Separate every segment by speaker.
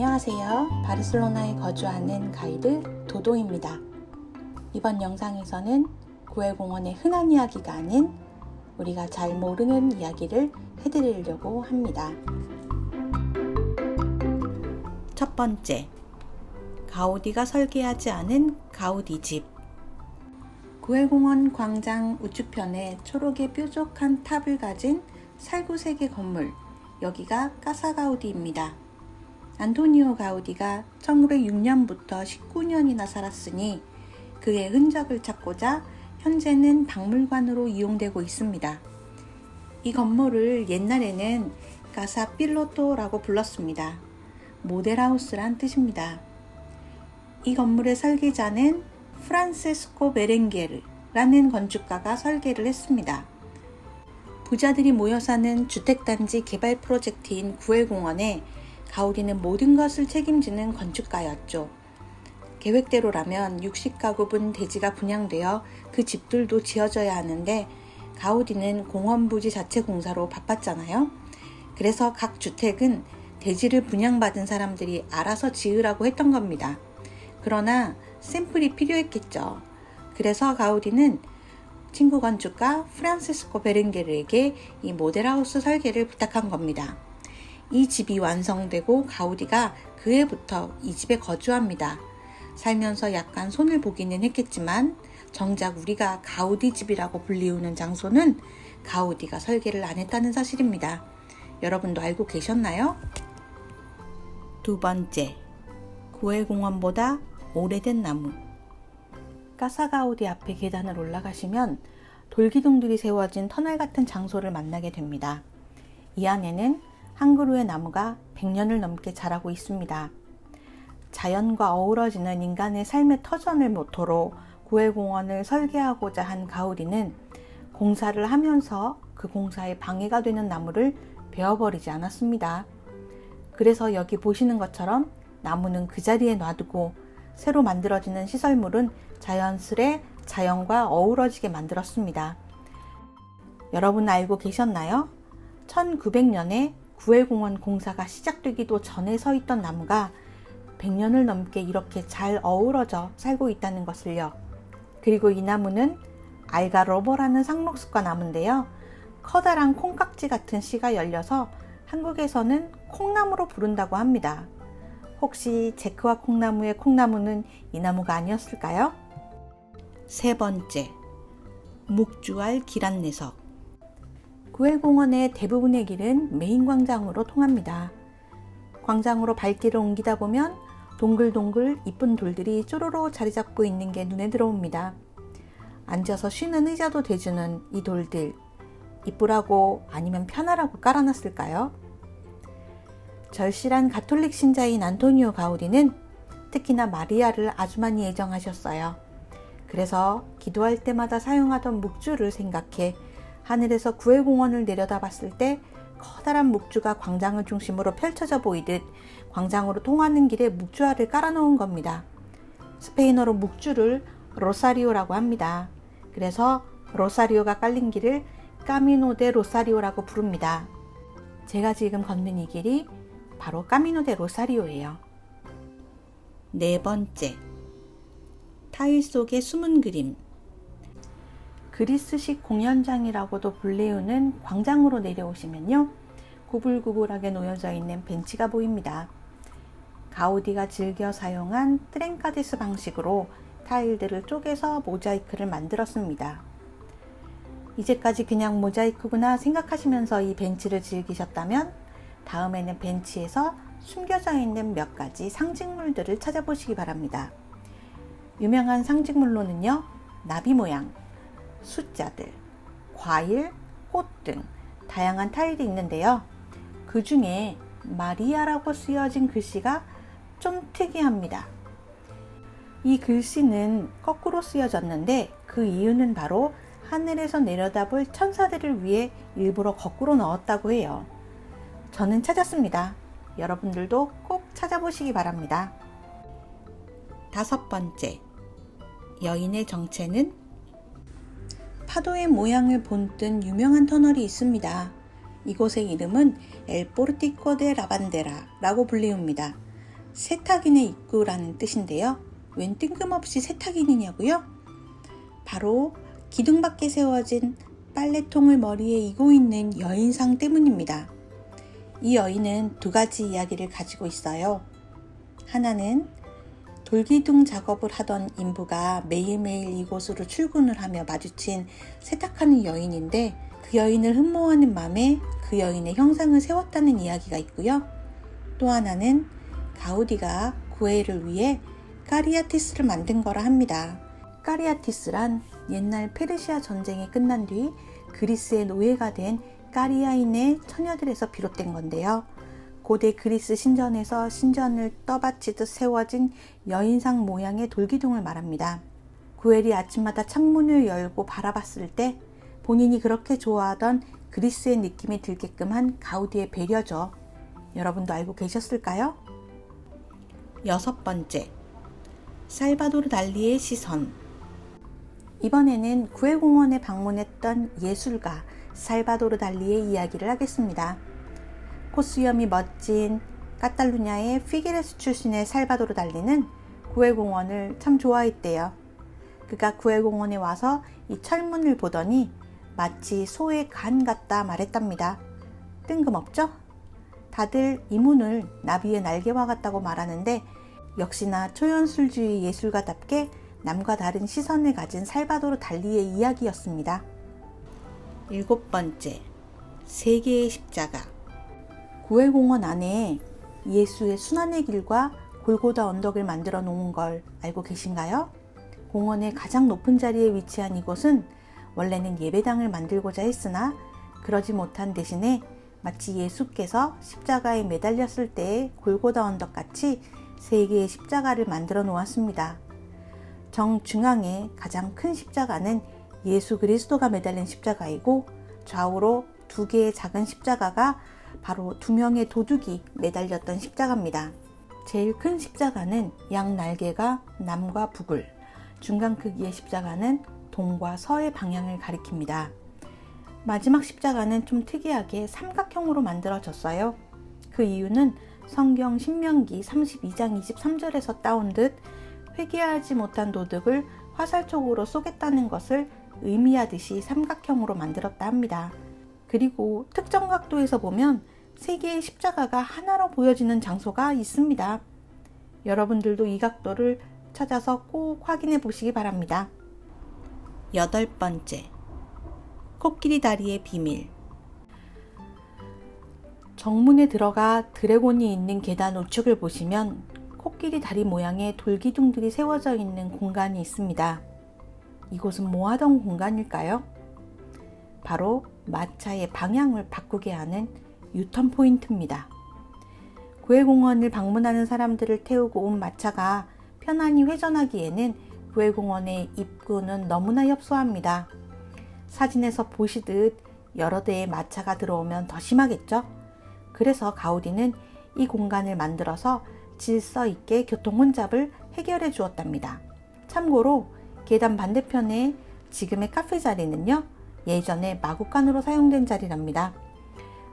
Speaker 1: 안녕하세요. 바르셀로나에 거주하는 가이드 도도입니다. 이번 영상에서는 구엘공원의 흔한 이야기가 아닌 우리가 잘 모르는 이야기를 해드리려고 합니다. 첫 번째, 가우디가 설계하지 않은 가우디 집. 구엘공원 광장 우측편에 초록의 뾰족한 탑을 가진 살구색의 건물, 여기가 까사 가우디입니다. 안토니오 가우디가 1906년부터 19년이나 살았으니 그의 흔적을 찾고자 현재는 박물관으로 이용되고 있습니다. 이 건물을 옛날에는 까사 필로토라고 불렀습니다. 모델하우스란 뜻입니다. 이 건물의 설계자는 프란세스코 베렌게르라는 건축가가 설계를 했습니다. 부자들이 모여 사는 주택단지 개발 프로젝트인 구엘공원에 가우디는 모든 것을 책임지는 건축가였죠. 계획대로라면 60가구분 대지가 분양되어 그 집들도 지어져야 하는데 가우디는 공원 부지 자체 공사로 바빴잖아요. 그래서 각 주택은 대지를 분양받은 사람들이 알아서 지으라고 했던 겁니다. 그러나 샘플이 필요했겠죠. 그래서 가우디는 친구 건축가 프란시스코 베렌게르에게 이 모델하우스 설계를 부탁한 겁니다. 이 집이 완성되고 가우디가 그 해부터 이 집에 거주합니다. 살면서 약간 손을 보기는 했겠지만 정작 우리가 가우디 집이라고 불리우는 장소는 가우디가 설계를 안 했다는 사실입니다. 여러분도 알고 계셨나요? 두 번째, 구엘공원보다 오래된 나무. 까사 가우디 앞에 계단을 올라가시면 돌기둥들이 세워진 터널 같은 장소를 만나게 됩니다. 이 안에는 한 그루의 나무가 100년을 넘게 자라고 있습니다. 자연과 어우러지는 인간의 삶의 터전을 모토로 구엘공원을 설계하고자 한 가우디는 공사를 하면서 그 공사에 방해가 되는 나무를 베어버리지 않았습니다. 그래서 여기 보시는 것처럼 나무는 그 자리에 놔두고 새로 만들어지는 시설물은 자연스레 자연과 어우러지게 만들었습니다. 여러분 알고 계셨나요? 1900년에 구엘공원 공사가 시작되기도 전에 서 있던 나무가 100년을 넘게 이렇게 잘 어우러져 살고 있다는 것을요. 그리고 이 나무는 알가로버라는 상록수과 나무인데요. 커다란 콩깍지 같은 씨가 열려서 한국에서는 콩나무로 부른다고 합니다. 혹시 제크와 콩나무의 콩나무는 이 나무가 아니었을까요? 세 번째, 묵주알 길 안내석. 구엘공원의 대부분의 길은 메인 광장으로 통합니다. 광장으로 발길을 옮기다 보면 동글동글 이쁜 돌들이 쪼로로 자리 잡고 있는 게 눈에 들어옵니다. 앉아서 쉬는 의자도 대주는 이 돌들, 이쁘라고 아니면 편하라고 깔아놨을까요? 절실한 가톨릭 신자인 안토니오 가우디는 특히나 마리아를 아주 많이 애정하셨어요. 그래서 기도할 때마다 사용하던 묵주를 생각해 하늘에서 구엘공원을 내려다봤을 때 커다란 묵주가 광장을 중심으로 펼쳐져 보이듯 광장으로 통하는 길에 묵주알을 깔아놓은 겁니다. 스페인어로 묵주를 로사리오라고 합니다. 그래서 로사리오가 깔린 길을 까미노 데 로사리오라고 부릅니다. 제가 지금 걷는 이 길이 바로 까미노 데 로사리오예요. 네 번째, 타일 속의 숨은 그림. 그리스식 공연장이라고도 불리우는 광장으로 내려오시면요, 구불구불하게 놓여져 있는 벤치가 보입니다. 가우디가 즐겨 사용한 트렌카디스 방식으로 타일들을 쪼개서 모자이크를 만들었습니다. 이제까지 그냥 모자이크구나 생각하시면서 이 벤치를 즐기셨다면 다음에는 벤치에서 숨겨져 있는 몇 가지 상징물들을 찾아보시기 바랍니다. 유명한 상징물로는요, 나비 모양, 숫자들, 과일, 꽃 등 다양한 타일이 있는데요. 그 중에 마리아라고 쓰여진 글씨가 좀 특이합니다. 이 글씨는 거꾸로 쓰여졌는데 그 이유는 바로 하늘에서 내려다볼 천사들을 위해 일부러 거꾸로 넣었다고 해요. 저는 찾았습니다. 여러분들도 꼭 찾아보시기 바랍니다. 다섯 번째, 여인의 정체는? 파도의 모양을 본뜬 유명한 터널이 있습니다. 이곳의 이름은 엘 포르티코 데 라반데라 라고 불리웁니다. 세탁인의 입구라는 뜻인데요. 웬 뜬금없이 세탁인이냐고요? 바로 기둥 밖에 세워진 빨래통을 머리에 이고 있는 여인상 때문입니다. 이 여인은 두 가지 이야기를 가지고 있어요. 하나는 돌기둥 작업을 하던 인부가 매일매일 이곳으로 출근을 하며 마주친 세탁하는 여인인데, 그 여인을 흠모하는 마음에 그 여인의 형상을 세웠다는 이야기가 있고요. 또 하나는 가우디가 구에를 위해 까리아티스를 만든 거라 합니다. 까리아티스란 옛날 페르시아 전쟁이 끝난 뒤 그리스의 노예가 된 까리아인의 처녀들에서 비롯된 건데요. 고대 그리스 신전에서 신전을 떠받치듯 세워진 여인상 모양의 돌기둥을 말합니다. 구엘이 아침마다 창문을 열고 바라봤을 때 본인이 그렇게 좋아하던 그리스의 느낌이 들게끔 한 가우디의 배려죠. 여러분도 알고 계셨을까요? 6번째, 살바도르 달리의 시선. 이번에는 구엘공원에 방문했던 예술가 살바도르 달리의 이야기를 하겠습니다. 코수염이 멋진 카탈루냐의 피게레스 출신의 살바도르 달리는 구엘공원을 참 좋아했대요. 그가 구엘공원에 와서 이 철문을 보더니 마치 소의 간 같다 말했답니다. 뜬금없죠? 다들 이 문을 나비의 날개와 같다고 말하는데, 역시나 초연술주의 예술가답게 남과 다른 시선을 가진 살바도르 달리의 이야기였습니다. 7번째, 세 개의 십자가. 구엘공원 안에 예수의 순환의 길과 골고다 언덕을 만들어 놓은 걸 알고 계신가요? 공원의 가장 높은 자리에 위치한 이곳은 원래는 예배당을 만들고자 했으나 그러지 못한 대신에 마치 예수께서 십자가에 매달렸을 때의 골고다 언덕같이 세 개의 십자가를 만들어 놓았습니다. 정중앙의 가장 큰 십자가는 예수 그리스도가 매달린 십자가이고, 좌우로 두 개의 작은 십자가가 바로 두 명의 도둑이 매달렸던 십자가입니다. 제일 큰 십자가는 양 날개가 남과 북을, 중간 크기의 십자가는 동과 서의 방향을 가리킵니다. 마지막 십자가는 좀 특이하게 삼각형으로 만들어졌어요. 그 이유는 성경 신명기 32장 23절에서 따온 듯 회개하지 못한 도둑을 화살촉으로 쏘겠다는 것을 의미하듯이 삼각형으로 만들었다 합니다. 그리고 특정 각도에서 보면 세 개의 십자가가 하나로 보여지는 장소가 있습니다. 여러분들도 이 각도를 찾아서 꼭 확인해 보시기 바랍니다. 8번째, 코끼리 다리의 비밀. 정문에 들어가 드래곤이 있는 계단 우측을 보시면 코끼리 다리 모양의 돌기둥들이 세워져 있는 공간이 있습니다. 이곳은 뭐 하던 공간일까요? 바로 마차의 방향을 바꾸게 하는 유턴 포인트입니다. 구엘공원을 방문하는 사람들을 태우고 온 마차가 편안히 회전하기에는 구엘공원의 입구는 너무나 협소합니다. 사진에서 보시듯 여러 대의 마차가 들어오면 더 심하겠죠? 그래서 가우디는 이 공간을 만들어서 질서 있게 교통 혼잡을 해결해 주었답니다. 참고로 계단 반대편에 지금의 카페 자리는요, 예전에 마구간으로 사용된 자리랍니다.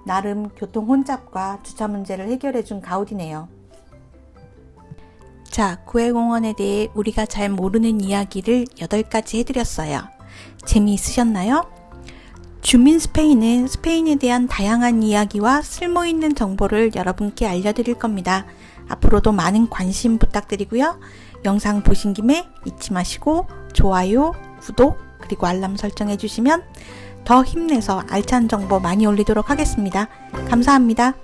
Speaker 1: 나름 교통 혼잡과 주차 문제를 해결해 준 가우디네요. 자, 구엘공원에 대해 우리가 잘 모르는 이야기를 8가지 해드렸어요. 재미있으셨나요? 주민 스페인은 스페인에 대한 다양한 이야기와 쓸모있는 정보를 여러분께 알려드릴 겁니다. 앞으로도 많은 관심 부탁드리고요. 영상 보신 김에 잊지 마시고 좋아요, 구독, 그리고 알람 설정해 주시면 더 힘내서 알찬 정보 많이 올리도록 하겠습니다. 감사합니다.